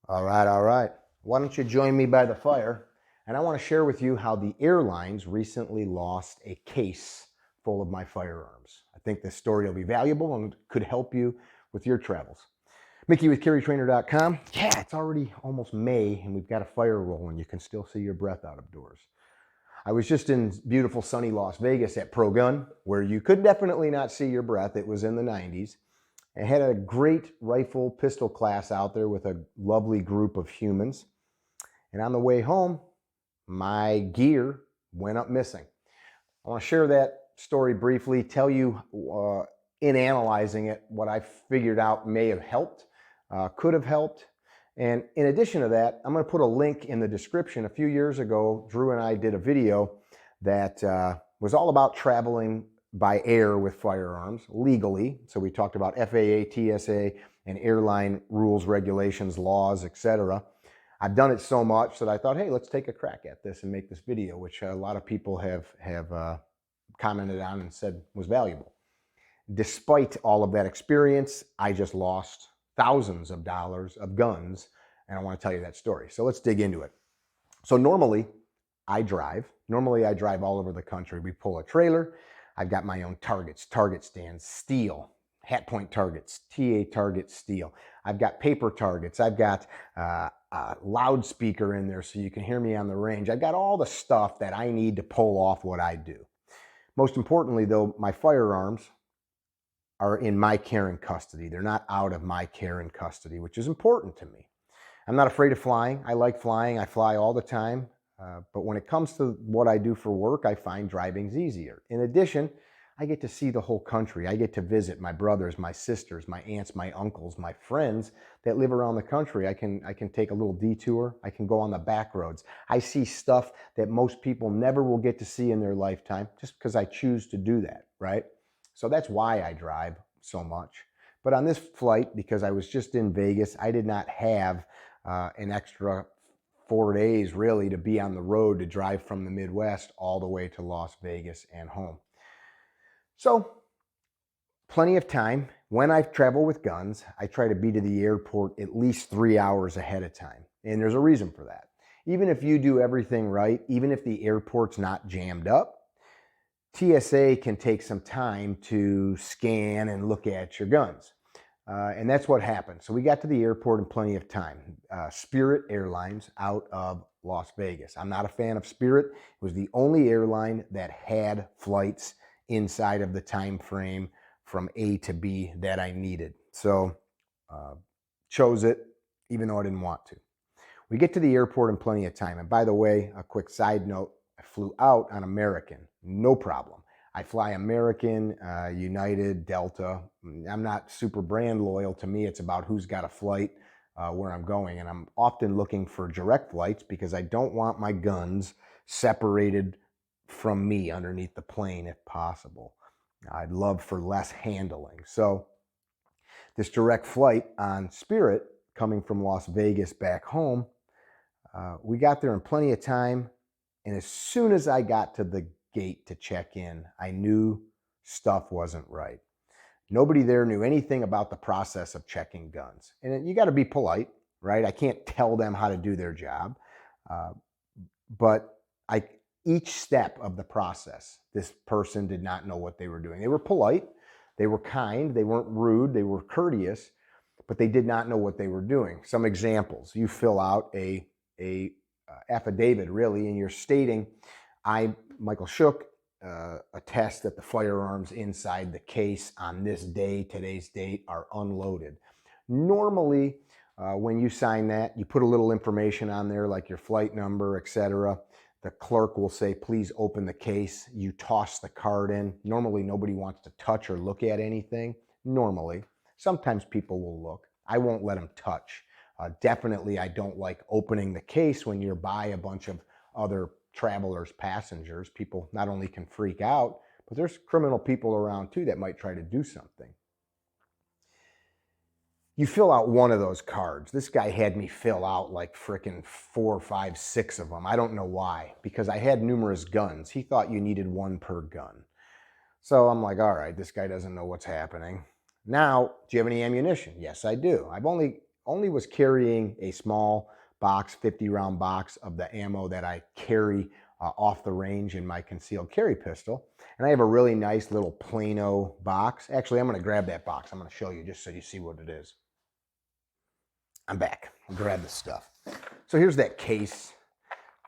All right, all right. Why don't you join me by the fire? And I want to share with you how the airlines recently lost a case full of my firearms. I think this story will be valuable and could help you with your travels. Mickey with CarryTrainer.com. Yeah, it's already almost May and we've got a fire rolling. You can still see your breath out of doors. I was just in beautiful sunny Las Vegas at Pro Gun, where you could definitely not see your breath. It was in the 90s. I had a great rifle pistol class out there with a lovely group of humans. And on the way home, my gear went up missing. I want to share that story briefly, tell you in analyzing it what I figured out may have helped, could have helped. And in addition to that, I'm going to put a link in the description. A few years ago, Drew and I did a video that was all about traveling by air with firearms legally. So we talked about FAA, TSA, and airline rules, regulations, laws, etc. I've done it so much that I thought, hey, let's take a crack at this and make this video, which a lot of people have commented on and said was valuable. Despite all of that experience, I just lost thousands of dollars of guns, and I want to tell you that story. So let's dig into it. So normally I drive all over the country. We pull a trailer. I've got my own targets, target stands, steel, hat point targets, TA targets, steel. I've got paper targets. I've got a loudspeaker in there so you can hear me on the range. I've got all the stuff that I need to pull off what I do. Most importantly, though, my firearms are in my care and custody. They're not out of my care and custody, which is important to me. I'm not afraid of flying. I like flying. I fly all the time. But when it comes to what I do for work, I find driving's easier. In addition, I get to see the whole country. I get to visit my brothers, my sisters, my aunts, my uncles, my friends that live around the country. I can take a little detour. I can go on the back roads. I see stuff that most people never will get to see in their lifetime just because I choose to do that, right? So that's why I drive so much. But on this flight, because I was just in Vegas, I did not have an extra 4 days really to be on the road to drive from the Midwest all the way to Las Vegas and home. So plenty of time. When I travel with guns, I try to be to the airport at least 3 hours ahead of time. And there's a reason for that. Even if you do everything right, even if the airport's not jammed up, TSA can take some time to scan and look at your guns. And that's what happened. So we got to the airport in plenty of time. Spirit Airlines out of Las Vegas. I'm not a fan of Spirit. It was the only airline that had flights inside of the time frame from A to B that I needed. So chose it, even though I didn't want to. We get to the airport in plenty of time. And by the way, a quick side note, I flew out on American, no problem. I fly American, United, Delta. I'm not super brand loyal. To me, it's about who's got a flight, where I'm going. And I'm often looking for direct flights because I don't want my guns separated from me underneath the plane if possible. I'd love for less handling. So this direct flight on Spirit coming from Las Vegas back home, we got there in plenty of time. And as soon as I got to the gate to check in, I knew stuff wasn't right. Nobody there knew anything about the process of checking guns. And you got to be polite, right? I can't tell them how to do their job. But each step of the process, this person did not know what they were doing. They were polite, they were kind, they weren't rude, they were courteous, but they did not know what they were doing. Some examples: you fill out a affidavit, really, and you're stating, I, Michael Shook, attest that the firearms inside the case on this day, today's date, are unloaded. Normally, when you sign that, you put a little information on there like your flight number, etc. The clerk will say, please open the case. You toss the card in. Normally, nobody wants to touch or look at anything. Normally. Sometimes people will look. I won't let them touch. Definitely, I don't like opening the case when you're by a bunch of other travelers, passengers. People not only can freak out, but there's criminal people around too that might try to do something. You fill out one of those cards. This guy had me fill out like frickin' 4, 5, 6 of them. I don't know why, because I had numerous guns. He thought you needed one per gun. So I'm like, all right, this guy doesn't know what's happening. Now, do you have any ammunition? Yes, I do. I've only only was carrying a small box, 50 round box of the ammo that I carry off the range in my concealed carry pistol. And I have a really nice little Plano box. Actually, I'm going to grab that box. I'm going to show you just so you see what it is. I'm back. I'll grab this stuff. So here's that case.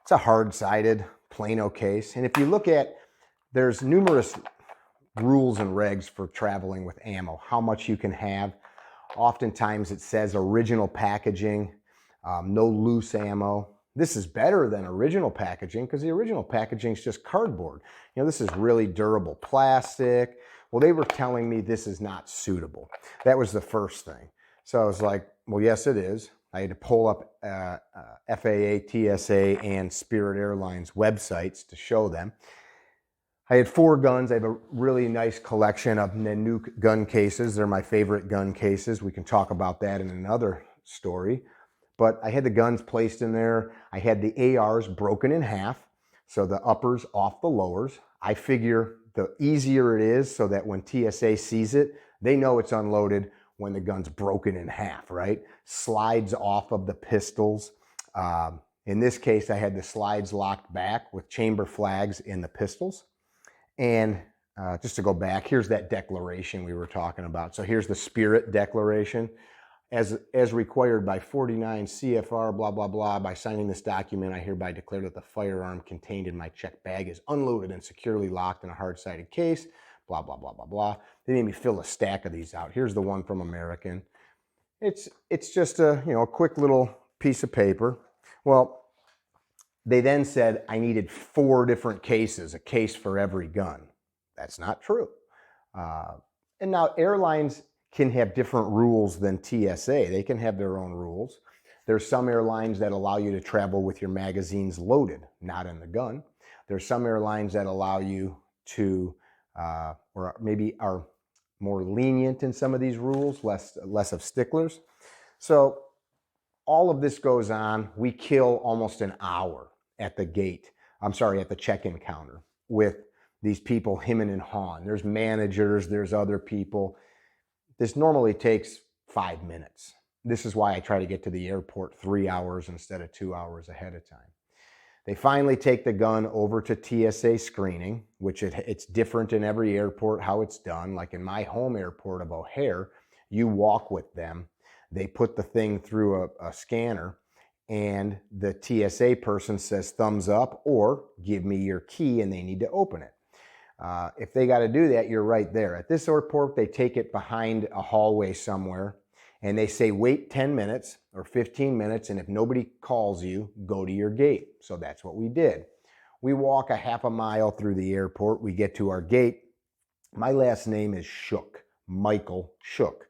It's a hard-sided Plano case. And if you look at, there's numerous rules and regs for traveling with ammo, how much you can have. Oftentimes it says original packaging, no loose ammo. This is better than original packaging because the original packaging is just cardboard. You know, this is really durable plastic. Well, they were telling me this is not suitable. That was the first thing. So I was like, well, yes, it is. I had to pull up FAA, TSA, and Spirit Airlines websites to show them. I had 4 guns. I have a really nice collection of Nanuk gun cases. They're my favorite gun cases. We can talk about that in another story. But I had the guns placed in there. I had the ARs broken in half, so the uppers off the lowers. I figure the easier it is so that when TSA sees it, they know it's unloaded when the gun's broken in half, right? Slides off of the pistols. In this case, I had the slides locked back with chamber flags in the pistols. And just to go back, here's that declaration we were talking about. So here's the Spirit Declaration. As required by 49 CFR, blah, blah, blah, by signing this document, I hereby declare that the firearm contained in my checked bag is unloaded and securely locked in a hard-sided case, blah, blah, blah, blah, blah. They made me fill a stack of these out. Here's the one from American. It's just a, you know, a quick little piece of paper. Well, they then said I needed 4 different cases, a case for every gun. That's not true. And now airlines can have different rules than TSA. They can have their own rules. There's some airlines that allow you to travel with your magazines loaded, not in the gun. There's some airlines that allow you to, or maybe are more lenient in some of these rules, less of sticklers. So all of this goes on. We kill almost an hour at the gate. I'm sorry, at the check-in counter with these people hemming and hawing. There's managers, there's other people. This normally takes 5 minutes. This is why I try to get to the airport 3 hours instead of 2 hours ahead of time. They finally take the gun over to TSA screening, which it's different in every airport how it's done. Like in my home airport of O'Hare, you walk with them. They put the thing through a scanner, and the TSA person says thumbs up or give me your key, and they need to open it. If they got to do that, you're right there. At this airport, they take it behind a hallway somewhere, and they say wait 10 minutes or 15 minutes, and if nobody calls you, go to your gate. So that's what we did. We walk a half a mile through the airport. We get to our gate. My last name is Shook, Michael Shook.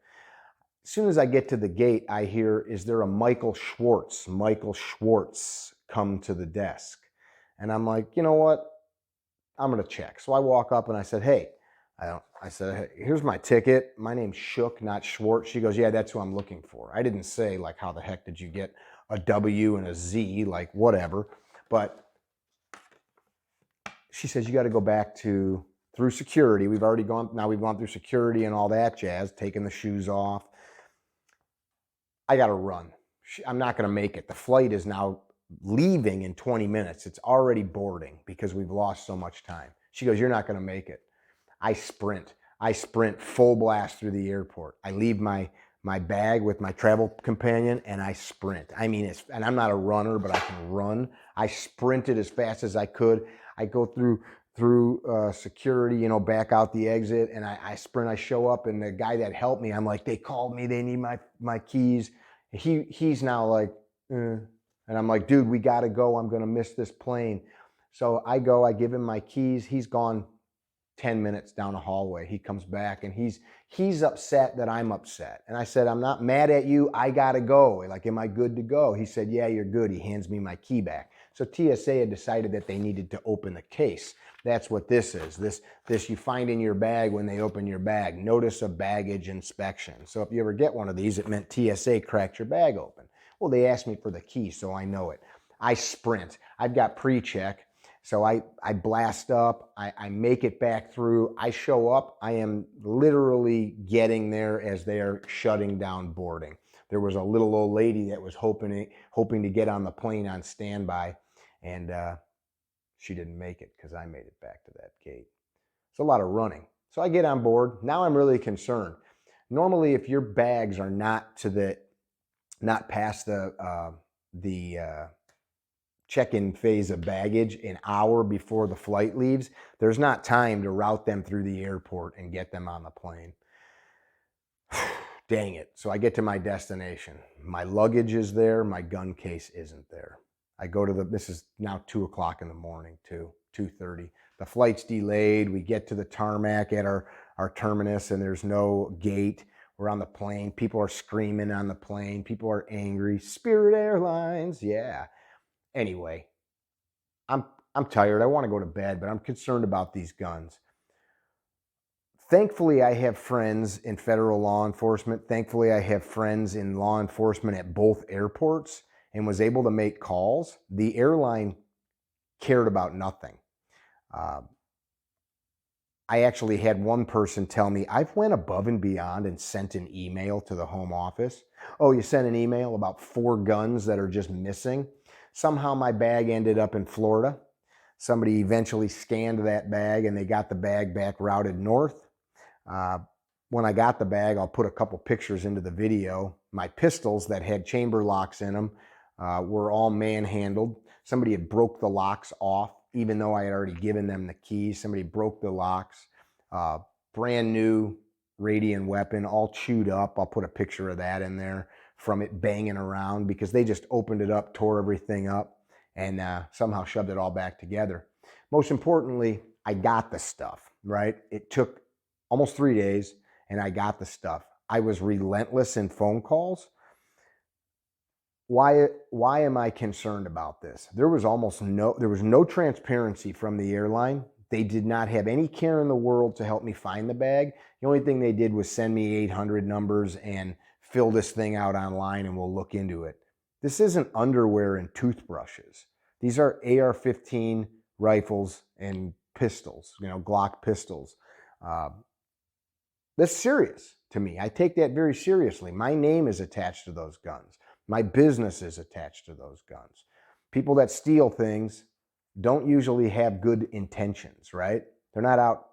As soon as I get to the gate, I hear, is there a Michael Schwartz? Michael Schwartz, come to the desk. And I'm like, you know what? I'm going to check. So I walk up and I said, hey, I said, hey, here's my ticket. My name's Shook, not Schwartz. She goes, yeah, that's who I'm looking for. I didn't say like, how the heck did you get a W and a Z, like whatever. But she says, you got to go back through security. We've gone through security and all that jazz, taking the shoes off. I got to run. I'm not going to make it. The flight is now leaving in 20 minutes. It's already boarding because we've lost so much time. She goes, you're not going to make it. I sprint full blast through the airport. I leave my bag with my travel companion and I sprint. I mean, and I'm not a runner, but I can run. I sprinted as fast as I could. I go through security, you know, back out the exit, and I sprint. I show up, and the guy that helped me, I'm like, they called me, they need my keys. He's now like, and I'm like, dude, we gotta go. I'm gonna miss this plane. So I go, I give him my keys. He's gone 10 minutes down a hallway. He comes back and he's upset that I'm upset. And I said, I'm not mad at you. I gotta go. Like, am I good to go? He said, yeah, you're good. He hands me my key back. So TSA had decided that they needed to open the case. That's what this is. This you find in your bag when they open your bag. Notice of baggage inspection. So if you ever get one of these, it meant TSA cracked your bag open. Well, they asked me for the key, so I know it. I sprint. I've got pre-check. So I blast up, I make it back through, I show up, I am literally getting there as they are shutting down boarding. there was a little old lady that was hoping to get on the plane on standby, and she didn't make it because I made it back to that gate. It's a lot of running. So I get on board. Now I'm really concerned. Normally, if your bags are not past the check-in phase of baggage an hour before the flight leaves, there's not time to route them through the airport and get them on the plane. Dang it. So I get to my destination. My luggage is there. My gun case isn't there. I go to this is now 2 o'clock in the morning, 2:30. The flight's delayed. We get to the tarmac at our terminus, and there's no gate. We're on the plane. People are screaming on the plane. People are angry. Spirit Airlines. Yeah. Anyway, I'm tired. I want to go to bed, but I'm concerned about these guns. Thankfully, I have friends in federal law enforcement. Thankfully, I have friends in law enforcement at both airports and was able to make calls. The airline cared about nothing. I actually had one person tell me, I've went above and beyond and sent an email to the home office. Oh, you sent an email about 4 guns that are just missing? Somehow my bag ended up in Florida. Somebody eventually scanned that bag and they got the bag back routed north. When I got the bag, I'll put a couple pictures into the video. My pistols that had chamber locks in them were all manhandled. Somebody had broke the locks off, even though I had already given them the keys. Somebody broke the locks. Brand new Radian weapon, all chewed up. I'll put a picture of that in there from it banging around because they just opened it up, tore everything up, and somehow shoved it all back together. Most importantly, I got the stuff, right? It took almost 3 days, and I got the stuff. I was relentless in phone calls. Why am I concerned about this? There was no transparency from the airline. They did not have any care in the world to help me find the bag. The only thing they did was send me 800 numbers and fill this thing out online and we'll look into it. This isn't underwear and toothbrushes. These are AR-15 rifles and pistols, Glock pistols. That's serious to me. I take that very seriously. My name is attached to those guns. My business is attached to those guns. People that steal things don't usually have good intentions, right? They're not out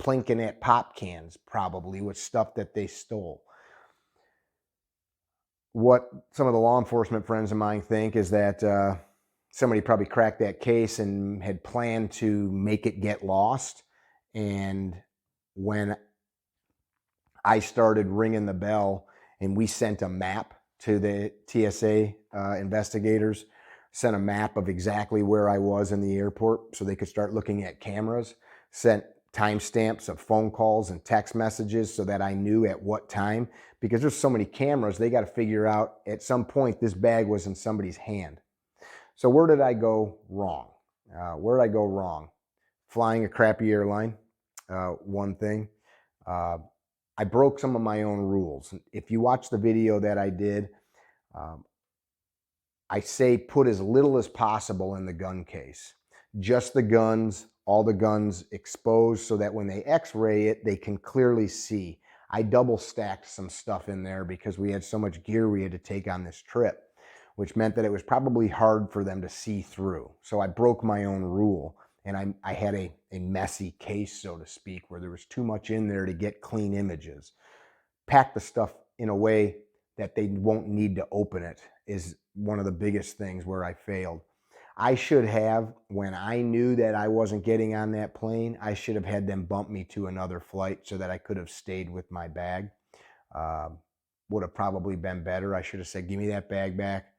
plinking at pop cans probably with stuff that they stole. What some of the law enforcement friends of mine think is that somebody probably cracked that case and had planned to make it get lost. And when I started ringing the bell and we sent a map to the TSA investigators, sent a map of exactly where I was in the airport so they could start looking at cameras, sent timestamps of phone calls and text messages so that I knew at what time, because there's so many cameras, they got to figure out at some point this bag was in somebody's hand. So where did I go wrong? Flying a crappy airline, one thing. I broke some of my own rules. If you watch the video that I did, I say put as little as possible in the gun case. Just the guns, all the guns exposed so that when they x-ray it, they can clearly see. I double stacked some stuff in there because we had so much gear we had to take on this trip, which meant that it was probably hard for them to see through. So I broke my own rule. And I had a messy case, so to speak, where there was too much in there to get clean images. Pack the stuff in a way that they won't need to open it is one of the biggest things where I failed. I should have, when I knew that I wasn't getting on that plane, I should have had them bump me to another flight so that I could have stayed with my bag. Would have probably been better. I should have said, give me that bag back.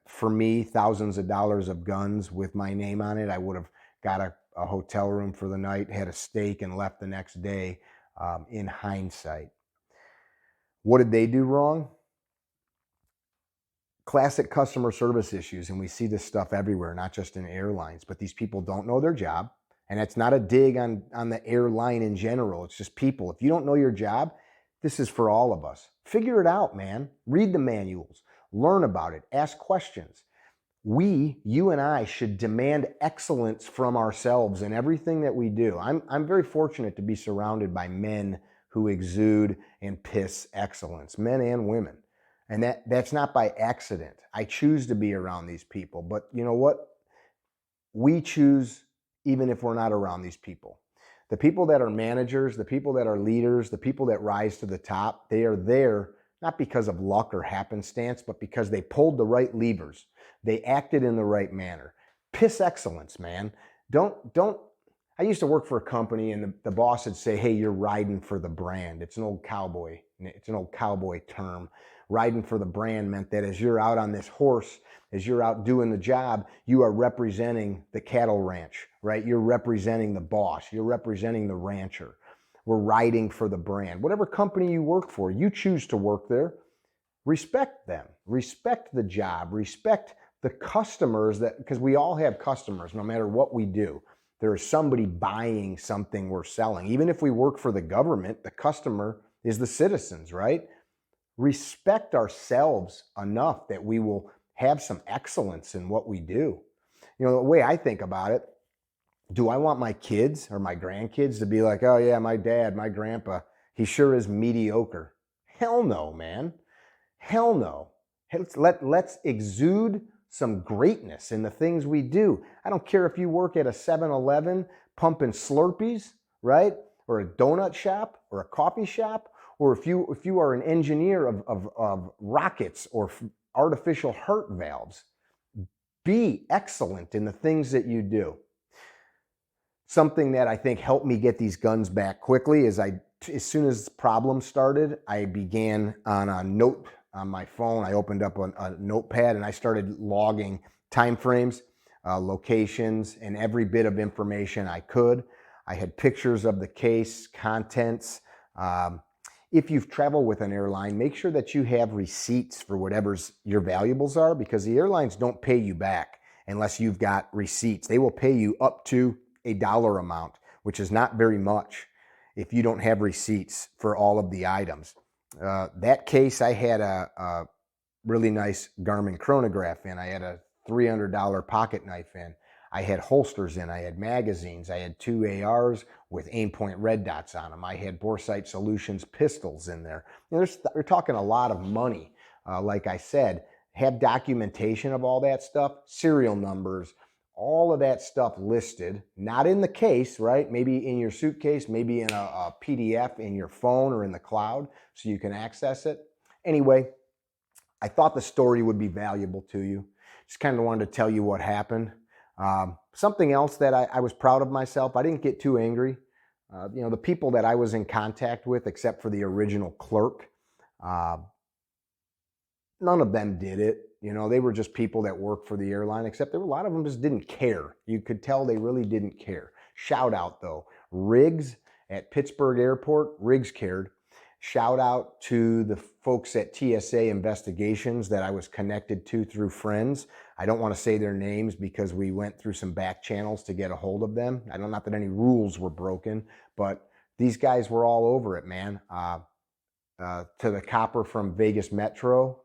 For me, thousands of dollars of guns with my name on it, I would have got a hotel room for the night, had a steak, and left the next day in hindsight. What did they do wrong? Classic customer service issues, and we see this stuff everywhere, not just in airlines, but these people don't know their job, and it's not a dig on the airline in general. It's just people. If you don't know your job, this is for all of us. Figure it out, man. Read the manuals. Learn about it. Ask questions. You and I should demand excellence from ourselves in everything that we do. I'm very fortunate to be surrounded by men who exude and piss excellence, men and women. And that's not by accident. I choose to be around these people. But you know what? We choose even if we're not around these people. The people that are managers, the people that are leaders, the people that rise to the top, they are there not because of luck or happenstance, but because they pulled the right levers. They acted in the right manner. Piss excellence, man. Don't. I used to work for a company and the boss would say, hey, you're riding for the brand. It's an old cowboy term. Riding for the brand meant that as you're out on this horse, as you're out doing the job, you are representing the cattle ranch, right? You're representing the boss. You're representing the rancher. We're riding for the brand. Whatever company you work for, you choose to work there. Respect them. Respect the job. Respect the customers, because we all have customers no matter what we do. There is somebody buying something we're selling. Even if we work for the government, the customer is the citizens, right? Respect ourselves enough that we will have some excellence in what we do. You know, the way I think about it, do I want my kids or my grandkids to be like, oh yeah, my dad, my grandpa, he sure is mediocre? Hell no, man. Hell no. Let's exude some greatness in the things we do. I don't care if you work at a 7-Eleven pumping Slurpees, right? Or a donut shop or a coffee shop, or if you are an engineer of rockets or artificial heart valves. Be excellent in the things that you do. Something that I think helped me get these guns back quickly is as soon as problems started, I began on a note on my phone. I opened up a notepad and I started logging time frames, locations, and every bit of information I could. I had pictures of the case, contents. If you've traveled with an airline, make sure that you have receipts for whatever your valuables are, because the airlines don't pay you back unless you've got receipts. They will pay you up to a dollar amount, which is not very much if you don't have receipts for all of the items. That case, I had a really nice Garmin chronograph in. I had a $300 pocket knife in. I had holsters in. I had magazines. I had 2 ARs with aim point red dots on them. I had Boresight Solutions pistols in there. You know, we're talking a lot of money. Like I said, have documentation of all that stuff, serial numbers, all of that stuff listed, not in the case, right? Maybe in your suitcase, maybe in a PDF in your phone or in the cloud so you can access it. Anyway, I thought the story would be valuable to you. Just kind of wanted to tell you what happened. Something else that I was proud of myself, I didn't get too angry. You know, the people that I was in contact with, except for the original clerk, none of them did it. You know, they were just people that worked for the airline, except there were a lot of them just didn't care. You could tell they really didn't care. Shout out though, Riggs at Pittsburgh Airport, Riggs cared. Shout out to the folks at TSA Investigations that I was connected to through friends. I don't want to say their names because we went through some back channels to get a hold of them. I know not that any rules were broken, but these guys were all over it, man. To the copper from Vegas Metro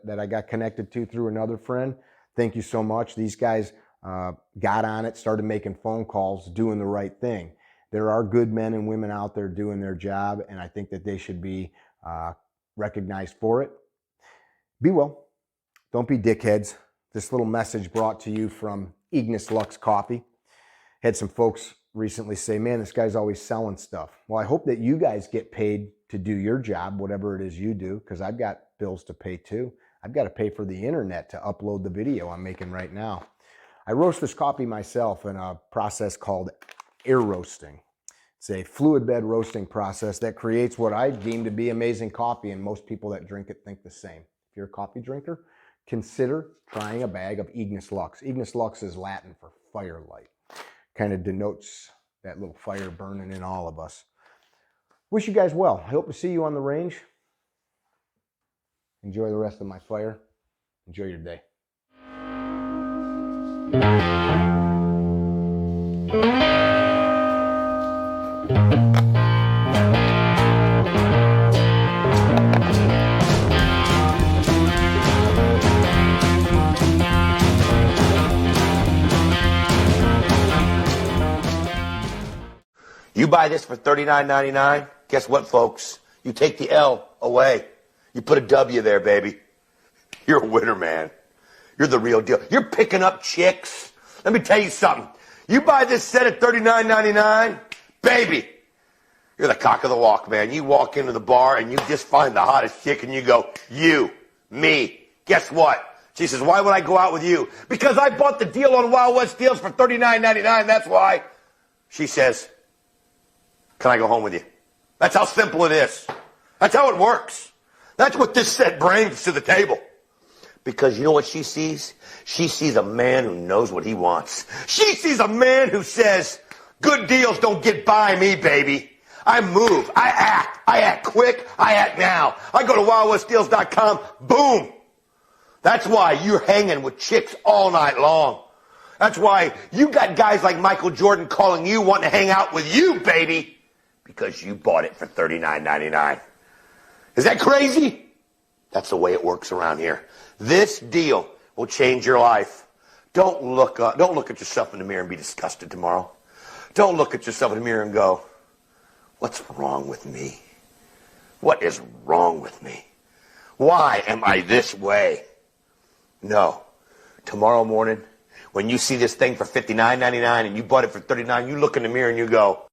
that I got connected to through another friend. Thank you so much. These guys got on it, started making phone calls, doing the right thing. There are good men and women out there doing their job, and I think that they should be recognized for it. Be well. Don't be dickheads. This little message brought to you from Ignis Lux Coffee. Had some folks recently say, man, this guy's always selling stuff. Well, I hope that you guys get paid to do your job, whatever it is you do, because I've got bills to pay too. I've got to pay for the internet to upload the video I'm making right now. I roast this coffee myself in a process called air roasting. It's a fluid bed roasting process that creates what I deem to be amazing coffee, and most people that drink it think the same. If you're a coffee drinker, consider trying a bag of Ignis Lux. Ignis Lux is Latin for firelight. Kind of denotes that little fire burning in all of us. Wish you guys well. I hope to see you on the range. Enjoy the rest of my fire. Enjoy your day. You buy this for $39.99, guess what, folks? You take the L away. You put a W there, baby. You're a winner, man. You're the real deal. You're picking up chicks. Let me tell you something. You buy this set at $39.99, baby, you're the cock of the walk, man. You walk into the bar and you just find the hottest chick and you go, you, me. Guess what? She says, why would I go out with you? Because I bought the deal on Wild West Deals for $39.99. That's why. She says, can I go home with you? That's how simple it is. That's how it works. That's what this set brings to the table. Because you know what she sees? She sees a man who knows what he wants. She sees a man who says, good deals don't get by me, baby. I move. I act quick. I act now. I go to wildwestdeals.com. Boom. That's why you're hanging with chicks all night long. That's why you got guys like Michael Jordan calling you, wanting to hang out with you, baby. Because you bought it for $39.99. Is that crazy? That's the way it works around here. This deal will change your life. Don't look at yourself in the mirror and be disgusted tomorrow. Don't look at yourself in the mirror and go, what's wrong with me? What is wrong with me? Why am I this way? No. Tomorrow morning, when you see this thing for $59.99 and you bought it for $39, you look in the mirror and you go,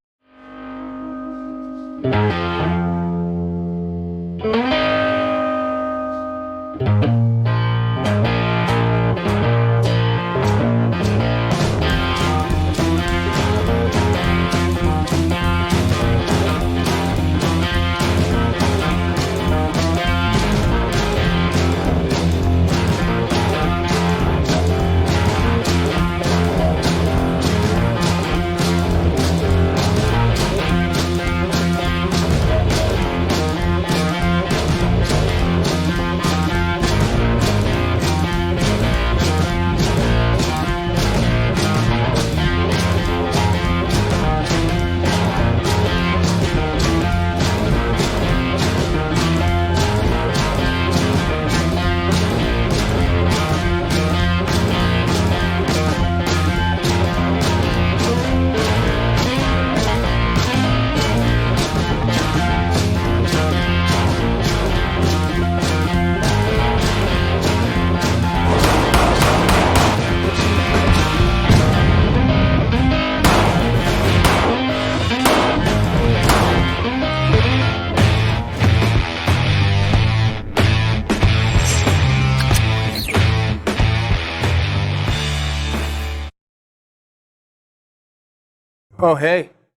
Oh, hey,